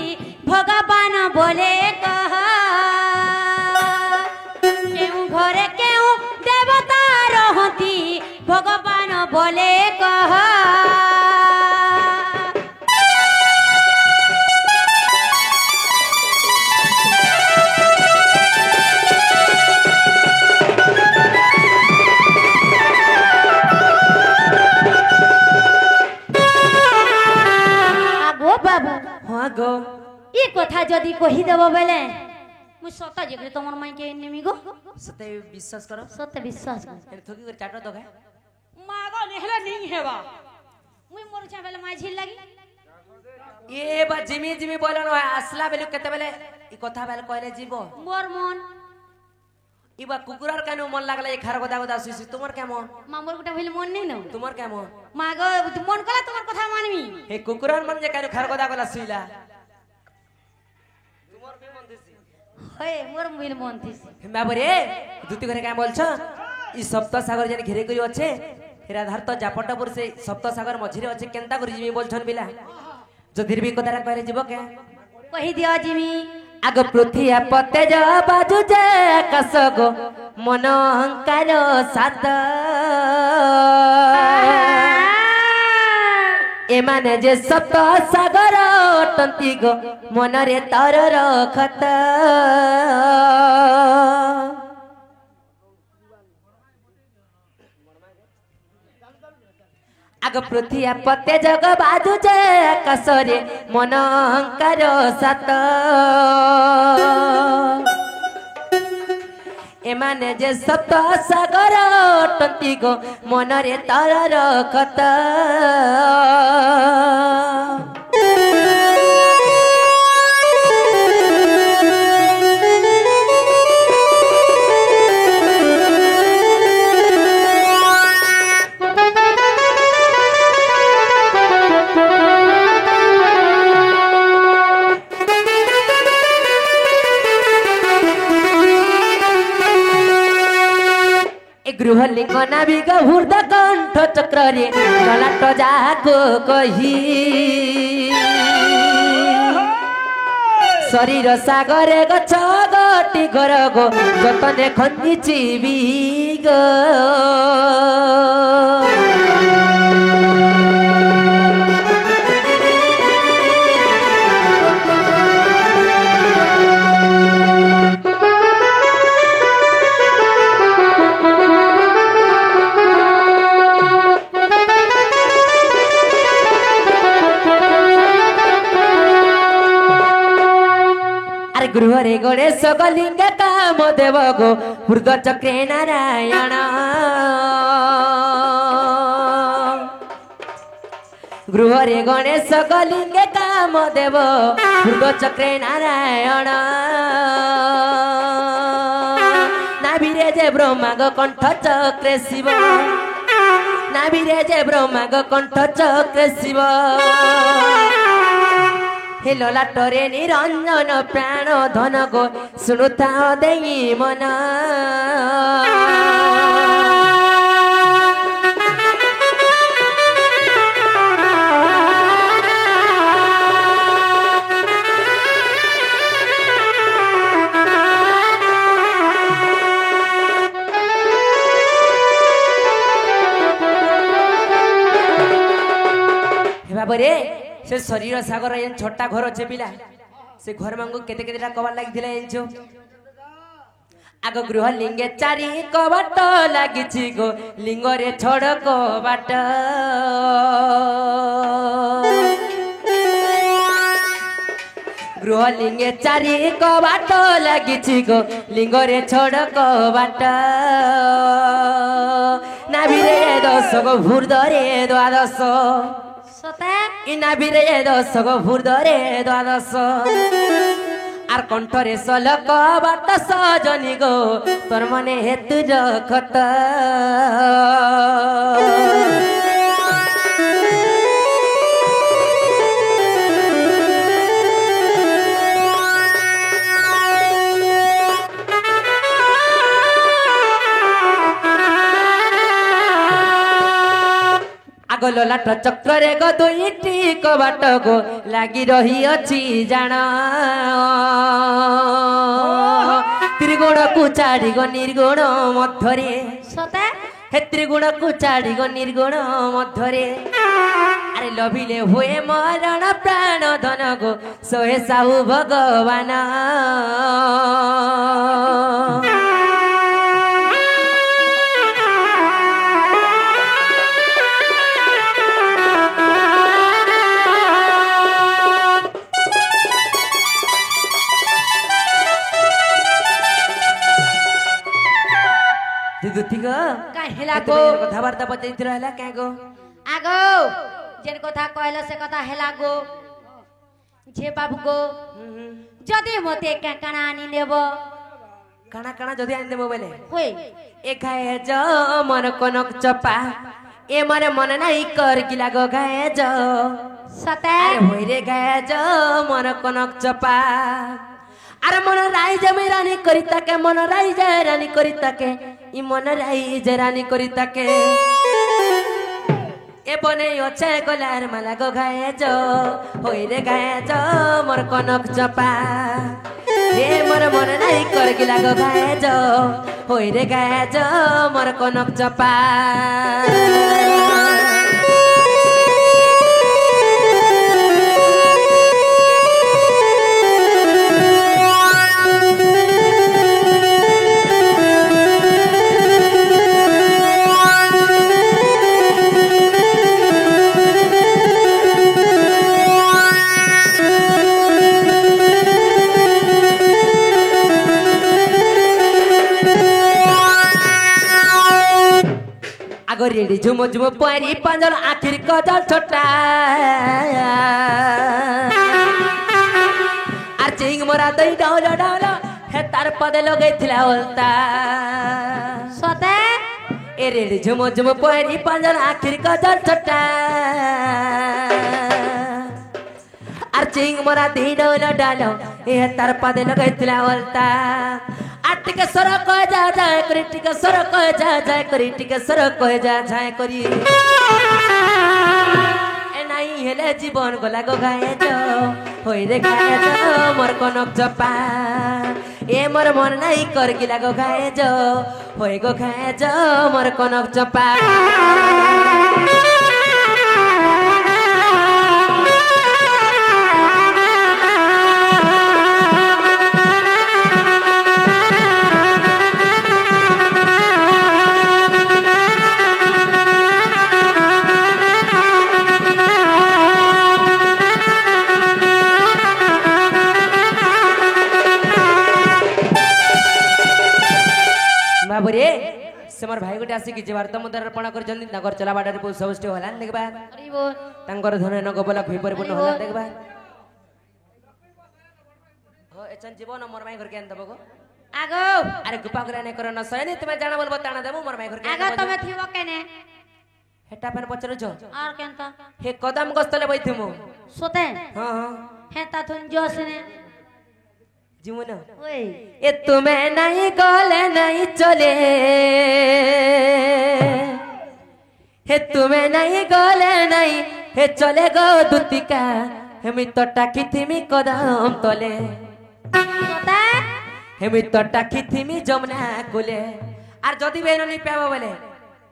ভগবান বলে কহ কেউ ঘরে কেউ দেবতা রহন্তি ভগবান বলে কহ আগো বাবু हां गो এই কথা যদি কহি দেব বেলে মুই সতা যেগরে তোমার মাইকে নেমি গো सते विश्वास करो সতে বিশ্বাস কর ए थोकी कर चाटो दो মাগো নেহলে নিং হেবা মুই মোর চা বেলে মাই ঝিল লাগি ए बा जिमी जिमी बोलन है असला बेलु केते बेले ई कथा बेले कहले जीवो মোর মন इबा कुकुरार कानु मन लागले ए खार गदा गदा सुसी तुमर केमन মামুর গোটা হইল মন নেই না तुमर केमन মাগো মন কলা তোমার কথা মানবি हे कुकुरार मन जे कानु खार गदा गदा सुइला হয়ে মোর হইল মন থিস बाबरे दुती घरे का बोलछ ई सप्त सागर जने घेरे करी अच्छे राधार तो जापटपुर से सप्त सागर मझिरे अच्छे केनता करी जिमी बोलछन बिला जदिर भी कदारा कहले जीवो के কহি দিও জিমি आग पृथ्वी पते जा बाजू जे आकाश गो मन अहंकार सात एमाने जे सप्त सागर अटंती गो मनरे तर रखत आग पृथ्वी पते जग बाजू जे आकाश रे मन अहंकार सात एमाने जे सप्त सागर अटंती गो मनरे तर रखत गृहलिंग नाविक हृद कंठ चक्र रे ललाट जाको कही शरीर सागरे गछ गटी घर गो जतने खंदिची बिग गृहरे गणेश गलिंग काम देव गो हृद चक्रे नारायण गृहरे गणेश गलिंग काम देव हृद चक्रे नारायण नाभिरे जे ब्रह्मा गो कंठ चक्रे शिव नाभिरे जे ब्रह्मा गो कंठ चक्रे शिव हे ललाटरे निरंजन प्राण धन गो सुनुता देई मन बाबरे से शरीर सागर एन छोटा घर अच्छे पिला से घर मांगू केते केतेटा कबाट लागिथिला एंचो आग गृह लिंगे चारि कबाट लागिछि गो लिंग रे छड़ कबाट गृह लिंगे चारि कबाट लागिछि गो लिंग रे छड़ कबाट नाभिरे 10 गो भूर्दरे 12 इना बिरे 10 गो भूर्दरे 12 आर कंठरे सलक बाट सजनी गो तोर मने हेतु जखत आगो ललाट चक्र रे गो दुईटी कबाट गो लागी रही अछि जान त्रिगुण को चाड़ी गो निर्गुण मध्यरे सता हे त्रिगुण को चाड़ी गो निर्गुण मध्यरे अरे लभिले होए मरण प्राण धन गो सोहे साहु भगवान दुतिगो काहेला गो कथाबार्ता बचैत रहला क्या गो आगो जेन कथा कहला से कथा हेला गो जे बाबू गो जदि मते काना आनी नेब काना काना जदि आनी देबो बेले होय ए खाए ज मन कनक चपा ए मारे मन नाही कर गिला गो गाए ज सता अरे होय रे गाए ज मन कनक चपा अरे मन राई जमे रानी करिता के मन राई जाय रानी करिता के इ मन राई जे रानी करिता के ए बने ओछे गलार माला गो गाए जो होय रे गाए जो मोर कनक चपा ए मोर मन नाही कर गिला गो गाए जो होय रे गाए जो मोर कनक चपा रेडी झुम झुम पारी पांजल आखिर कजल छोटा आर चिंग मोरा दई डाउला डाउला हे तार पदे लगैथिला ओलता सते ए रेडी झुम झुम पारी पांजल आखिर कजल छोटा आर चिंग मोरा दई डाउला डाउला हे तार पदे लगैथिला ओलता आट टिके सर कह जा जाए करी टिके सर कह जा जाए करी टिके सर कह जा जाए करी ए नहीं हेले जीवन गला गो गाए जो होई रे गाए जो मोर कनक जपा ए मोर मन नहीं कर गिला गो गाए जो होई गो गाए जो मोर कनक जपा बाबुरे समर भाई गोटे आसिक जे भारत मुद्रार्पण कर घर चला बाड़े बहुत सबष्टि हलान देखबा तांकर धन न गोबला भई परिपूर्ण हलान देखबा हो एचन जीवन मोर भाई घर के आन दबो गो आगो अरे गुपा करे ने करो न सयनी तुमे जाना बोलबो ताना देबो मोर भाई घर के आगो तमे थिबो केने हेटा पर पचरो जो और केनता हे कदम गस्तले बैथिमु सोते हां हां हेता थुन जोसने जीवन ओए ए तुम्हें नहीं गले नहीं चले हे तुम्हें नहीं गले नहीं हे चले गो दुतिका हे मी तो टाकी थी मी कदम तले सोते हे मी तो टाकी थी मी जमुना कुले आर जदी बेनो नहीं पाबो बोले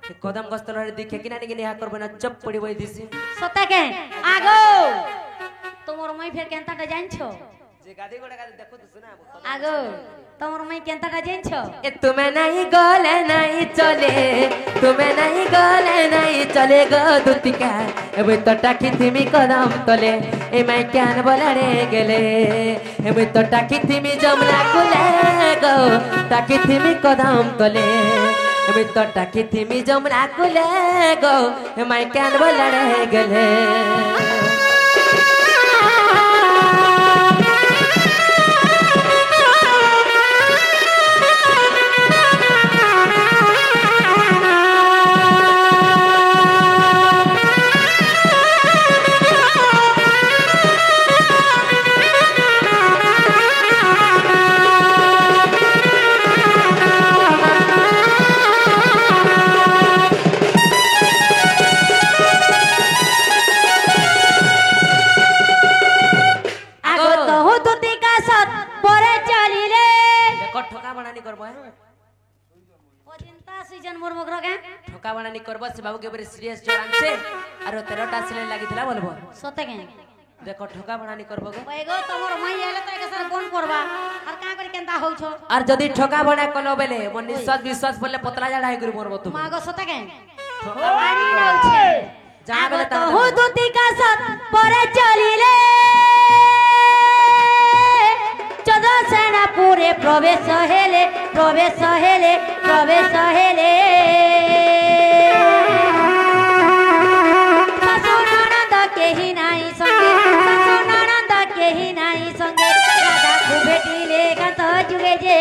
हे कदम गस्तलरे दिखे किना निके निहा करबो ना चप पड़ी बई दिसी सोते के आगो तोमर मई फेर केनता जाइन छो जे गादी गोडा गादी देखो तो सुना आगो तोमर मई केनता जाइन छो ए तुम्हें नहीं गले नहीं चले तुम्हें नहीं गले नहीं चले गो दुतिका एबे तो टाकी थिमी कदम तले ए मैं क्यान बोलारे गेले एबे तो टाकी थिमी जमला कुले गो टाकी थिमी कदम तले एबे तो टाकी थिमी जमला कुले गो ए मैं क्यान बोलारे गेले ठोका बनानी करबो से बाबू के बरे सीरियस जोरान से आरो 13टा सिलेन लागितला बोलबो सोते के देखो ठोका बनानी करबो गो एगो तमर मई आले त एके साथ कोन करबा और का कर केनता होउ छो और जदी ठोका बना कलो बेले मन निश्वास विश्वास बोले पतला जाडा है गुरु मोरबो तू मागो सोते के ठोका रहउ छे जा बेले तो हु दुती का साथ परे चलिले चदा सेना पूरे प्रवेश हेले प्रवेश हेले प्रवेश हेले केही नाई संगे ससुनानंद केही नाई संगे राधा को भेटिले गत जुगे जे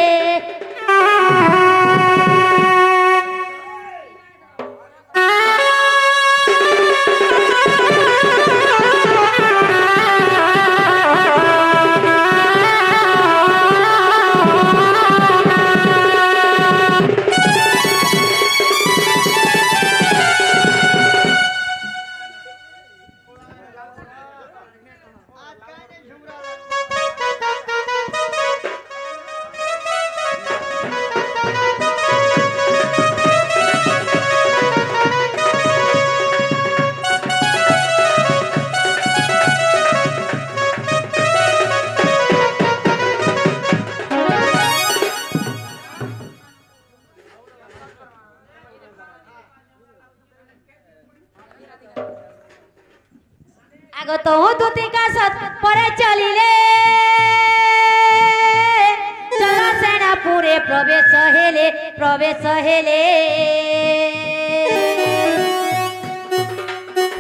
आगत हो दूती का साथ परे चलिले चला सेना पूरे प्रवेश हेले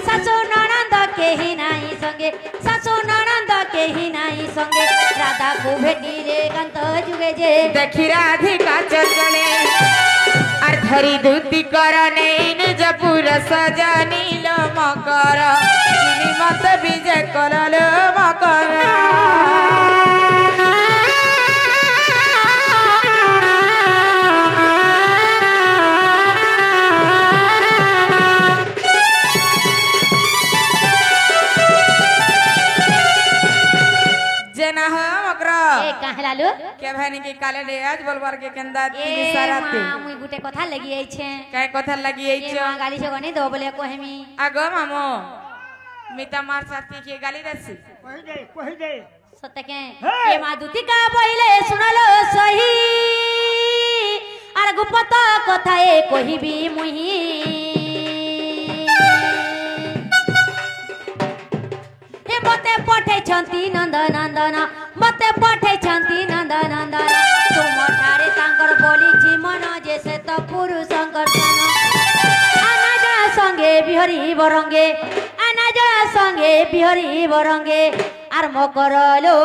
सासु ननंद केही नाई संगे सासु ननंद केही नाई संगे राधा को भेटिले गंत जुगे जे देखी राधिका चलने और धरी धूती कर निज पुर सजनील मकर मत विजय करल मकर हेलालो के भाई के काले डे आज बोलबार के केंदा ए तीन साराते मां मुई गुटे कथा लगी आइछे काय कथा लगी ए आइछ मां गाली जगनी दो बोले कोहेमी आगो मामो मिता मार साथी के गाली दसी कहि दे सत्य के हे! ए मां दुती का बोइले सुनलो सही आर गुपत कथा ए कहिबी मुही ए मते पठे छंती नंद नंदन मते पठे छंती नंद नंदन तुम ठारे तांकर बोली जीवन जैसे तो पुरुष संकर्षण आना जा संगे बिहरी बरंगे आना जा संगे बिहरी बरंगे आर मकरलो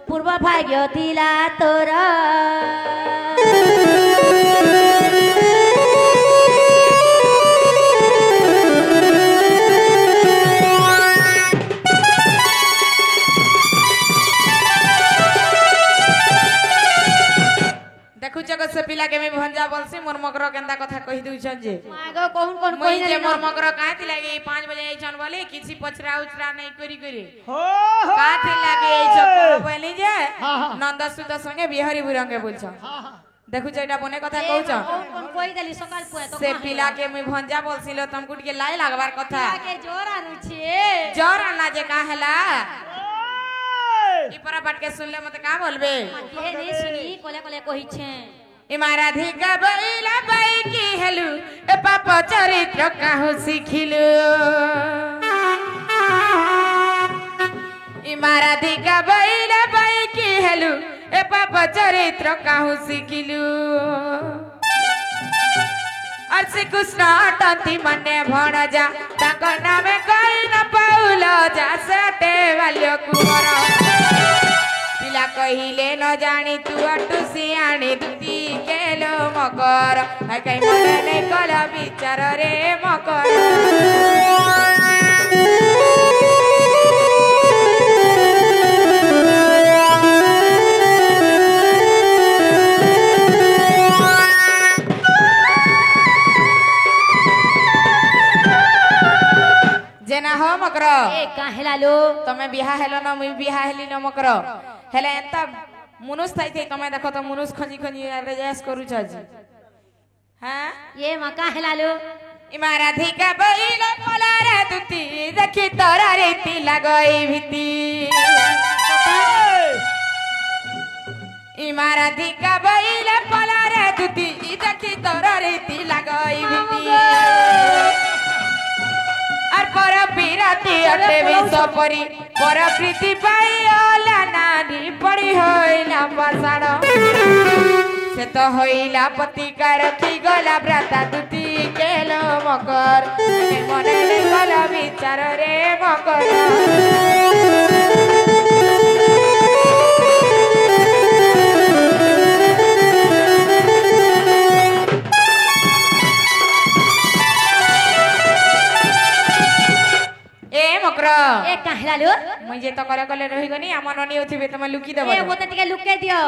पूर्व भाग्य थिला तोरा देखु जगत से पिला के मैं भंजा बोलसी मोर मकर केंदा कथा कहि दउ छन जे मागो कौन कौन मुई कोई जे नहीं मोर मकर काहे थी लागे 5 बजे आई छन बोले किसी पछरा उछरा नहीं करी करी हो का थी लागे आई छ बोली जे हाँ, हाँ। नंद सुत संगे बिहारी बुरंगे बोल छ हां हां देखु जेटा बने कथा कहू छ कौन कौन कोई दली सकाल पुए तो से पिला के मैं भंजा बोलसिलो तुम गुट के लाई लागबार कथा के जोर आनु छे जर आना जे का हला ई परा बात के सुनले मते का बोलबे के नहीं सुनी कोले कोले कहि छे इमारा धिका बैला बाई की हेलु ए पाप चरित्र काहु सिखिलु इमारा धिका बैला बाई की हेलु ए पाप चरित्र काहु सिखिलु अर्सी कृष्ण अटंती मने भण जा ताको नामे कई न पाउल जा सटे वाल्य कुवर पिला कहिले न जानी तू अटु सियाणी दुती केलो मकर है कई मन नै कला विचार रे मकर जेना हो मकर ए काहेला लो तमे बिहा हेलो न मुई बिहा हेली न मकर हेले एंता मुनुस थाई थे तमे देखो तो मुनुस खंजी खंजी रेजेस करू छ जी हां ये मा काहेला लो इमारा धिका बैला कोलारा दुती देखि तोरा रीति लगई भिती इमारा धिका बैला कोलारा दुती देखि तोरा रीति लगई भिती আর পর বিরাতি অটে বিষ পরি পর প্রীতি পাই অলা নারী পড়ি হইলা পাষাণ সে তো হইলা পতিকার কি গলা ব্রাতা দুতি কেল মকর মনে গলা বিচার রে মকর ए मकर ए काहेला लो मुझे तो कले कले रही गनी आम ननी होथिबे तमे लुकी देबो ए मोते टिके लुके दियो